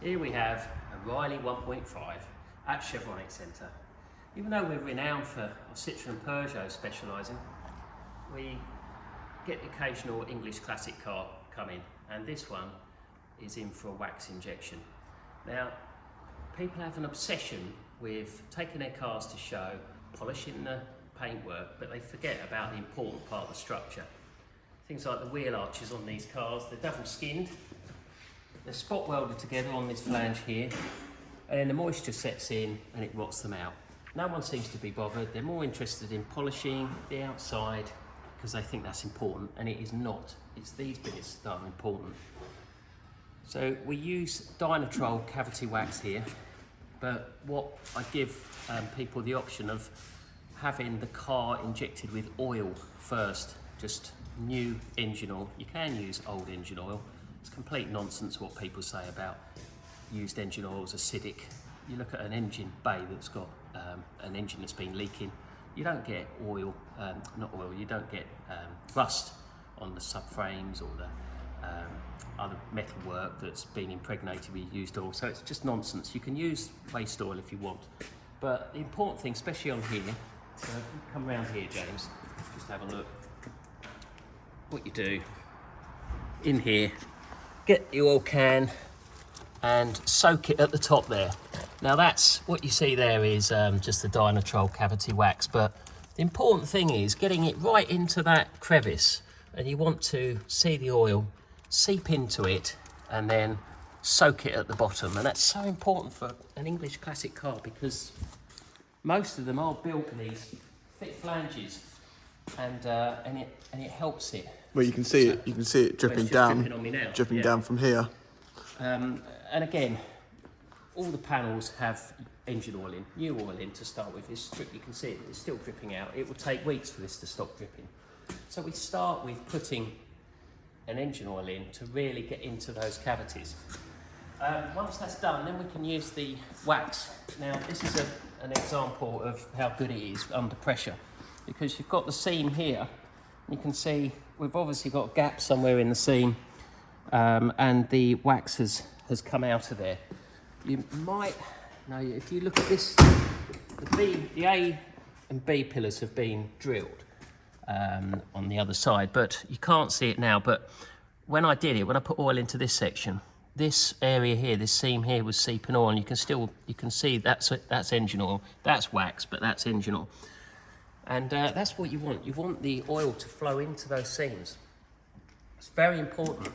Here we have a Riley 1.5 at Chevronic Centre. Even though we're renowned for our Citroën and Peugeot specialising, we get the occasional English classic car come in, and this one is in for a wax injection. Now, people have an obsession with taking their cars to show, polishing the paintwork, but they forget about the important part of the structure. Things like the wheel arches on these cars, they're double skinned, they're spot welded together on this flange here, and then the moisture sets in and it rots them out. No one seems to be bothered. They're more interested in polishing the outside because they think that's important, and it is not. It's these bits that are important. So we use Dynatrol cavity wax here, but what I give people the option of having the car injected with oil first, just new engine oil. You can use old engine oil. It's complete nonsense what people say about used engine oils acidic. You look at an engine bay that's got an engine that's been leaking, you don't get oil, you don't get rust on the subframes or the other metal work that's been impregnated with used oil. So it's just nonsense. You can use waste oil if you want. But the important thing, especially on here, so if you come around here, James, just have a look. What you do, in here, get the oil can and soak it at the top there. Now that's, what you see there is just the Dynatrol cavity wax, but the important thing is getting it right into that crevice, and you want to see the oil seep into it and then soak it at the bottom. And that's so important for an English classic car because most of them are built in these thick flanges, and it helps it. Well, you can see it. You can see it dripping down, dripping down from here. And again, all the panels have engine oil in, new oil in to start with. You can see it's still dripping out. It will take weeks for this to stop dripping. So we start with putting an engine oil in to really get into those cavities. Once that's done, then we can use the wax. Now, this is an example of how good it is under pressure, because you've got the seam here. You can see we've obviously got a gap somewhere in the seam, and the wax has come out of there. You might know, if you look at this, the A and B pillars have been drilled on the other side, but you can't see it now. But when I did it, when I put oil into this section, this area here, this seam here was seeping oil, and you can see that's engine oil, that's wax, but that's engine oil. And that's what you want. You want the oil to flow into those seams. It's very important.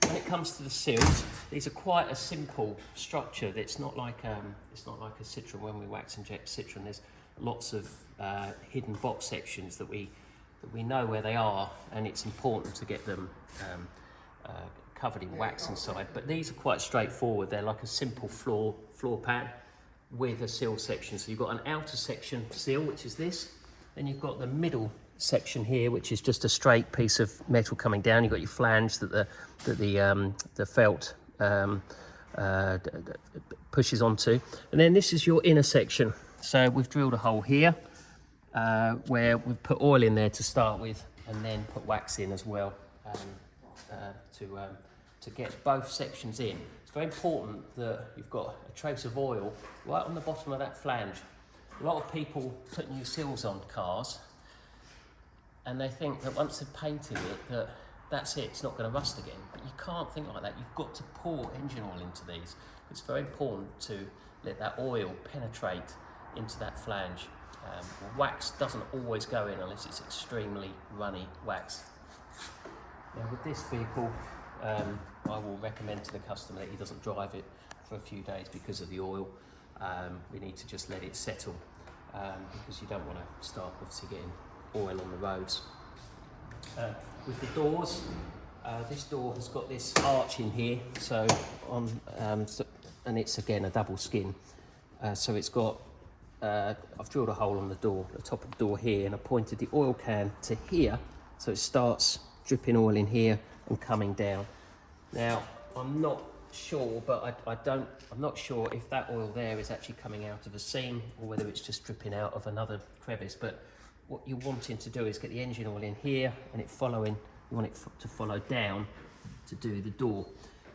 When it comes to the seals, these are quite a simple structure. It's not like a Citroën. When we wax inject Citroën, there's lots of hidden box sections that we know where they are, and it's important to get them covered in wax inside. But these are quite straightforward. They're like a simple floor pan with a seal section. So you've got an outer section seal, which is this. Then you've got the middle section here, which is just a straight piece of metal coming down. You've got your flange that the felt pushes onto, and then this is your inner section. So we've drilled a hole here where we've put oil in there to start with, and then put wax in as well to get both sections in. It's very important that you've got a trace of oil right on the bottom of that flange. A lot of people put new seals on cars, and they think that once they've painted it, that's it, it's not going to rust again. But you can't think like that. You've got to pour engine oil into these. It's very important to let that oil penetrate into that flange. Wax doesn't always go in unless it's extremely runny wax. Now with this vehicle, I will recommend to the customer that he doesn't drive it for a few days because of the oil. We need to just let it settle because you don't want to start obviously getting oil on the roads. With the doors, this door has got this arch in here, so and it's again a double skin. So it's got, I've drilled a hole on the door, the top of the door here, and I pointed the oil can to here, so it starts dripping oil in here and coming down. Now, I'm not sure, but I'm not sure if that oil there is actually coming out of a seam or whether it's just dripping out of another crevice. But what you're wanting to do is get the engine oil in here and you want it to follow down to do the door.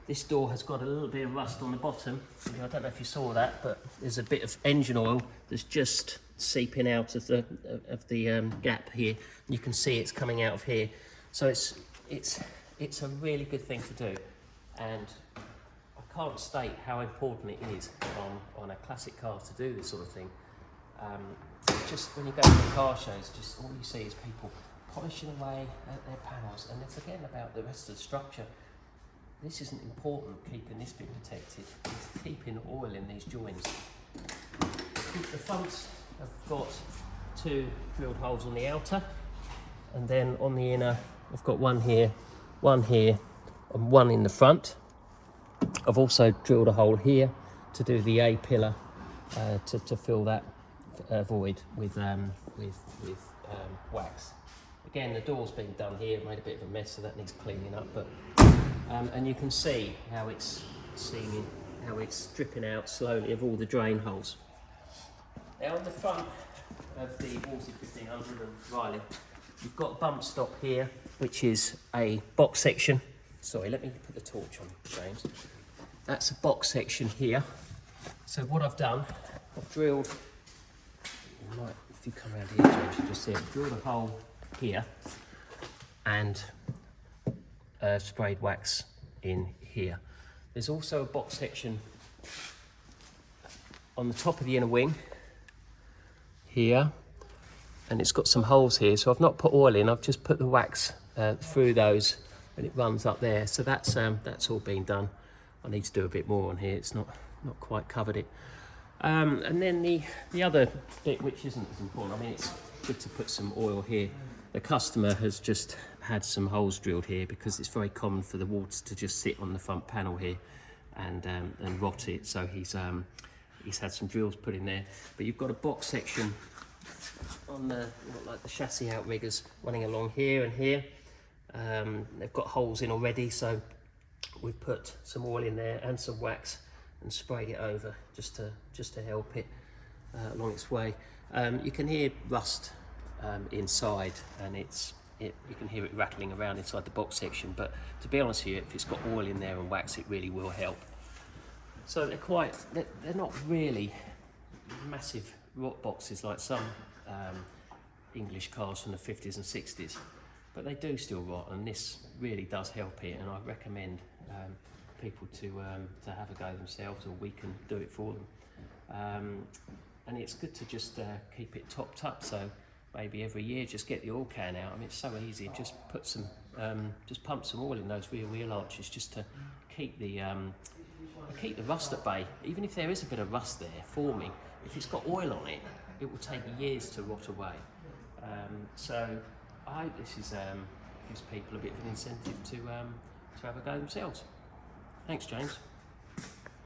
This door has got a little bit of rust on the bottom. I don't know if you saw that, but there's a bit of engine oil that's just seeping out of the gap here. You can see it's coming out of here. So it's a really good thing to do, and I can't state how important it is on a classic car to do this sort of thing. Just when you go to the car shows, just all you see is people polishing away at their panels, and they're forgetting about the rest of the structure. This isn't important, keeping this bit protected. It's keeping oil in these joints. The fronts have got 2 drilled holes on the outer, and then on the inner I've got one here, and one in the front. I've also drilled a hole here to do the A pillar, to fill that void with wax. Again, the door's been done here, made a bit of a mess, so that needs cleaning up. But and you can see how it's seaming, how it's dripping out slowly of all the drain holes. Now on the front of the Wolseley 1500 and Riley, you've got a bump stop here, which is a box section. Sorry, let me put the torch on, James. That's a box section here. So what I've done, I've drilled, if you come around here, James, you just see it, I've drilled a hole here and sprayed wax in here. There's also a box section on the top of the inner wing here, and it's got some holes here, so I've not put oil in, I've just put the wax through those, and it runs up there. So that's all been done. I need to do a bit more on here, it's not quite covered it. And then the other bit, which isn't as important, I mean, it's good to put some oil here. The customer has just had some holes drilled here because it's very common for the water to just sit on the front panel here and rot it. So he's had some drills put in there. But you've got a box section on the, like the chassis outriggers running along here and here. They've got holes in already, so we've put some oil in there and some wax and sprayed it over just to help it along its way. You can hear rust inside, and you can hear it rattling around inside the box section, but to be honest with you, if it's got oil in there and wax, it really will help. So they're not really massive rot boxes like some English cars from the 50s and 60s, but they do still rot, and this really does help it, and I recommend people to have a go themselves, or we can do it for them. And it's good to just keep it topped up, so maybe every year just get the oil can out. I mean, it's so easy, just put some just pump some oil in those rear wheel arches just to keep the rust at bay. Even if there is a bit of rust there forming, if it's got oil on it, it will take years to rot away. So I hope this gives people a bit of an incentive to have a go themselves. Thanks, James.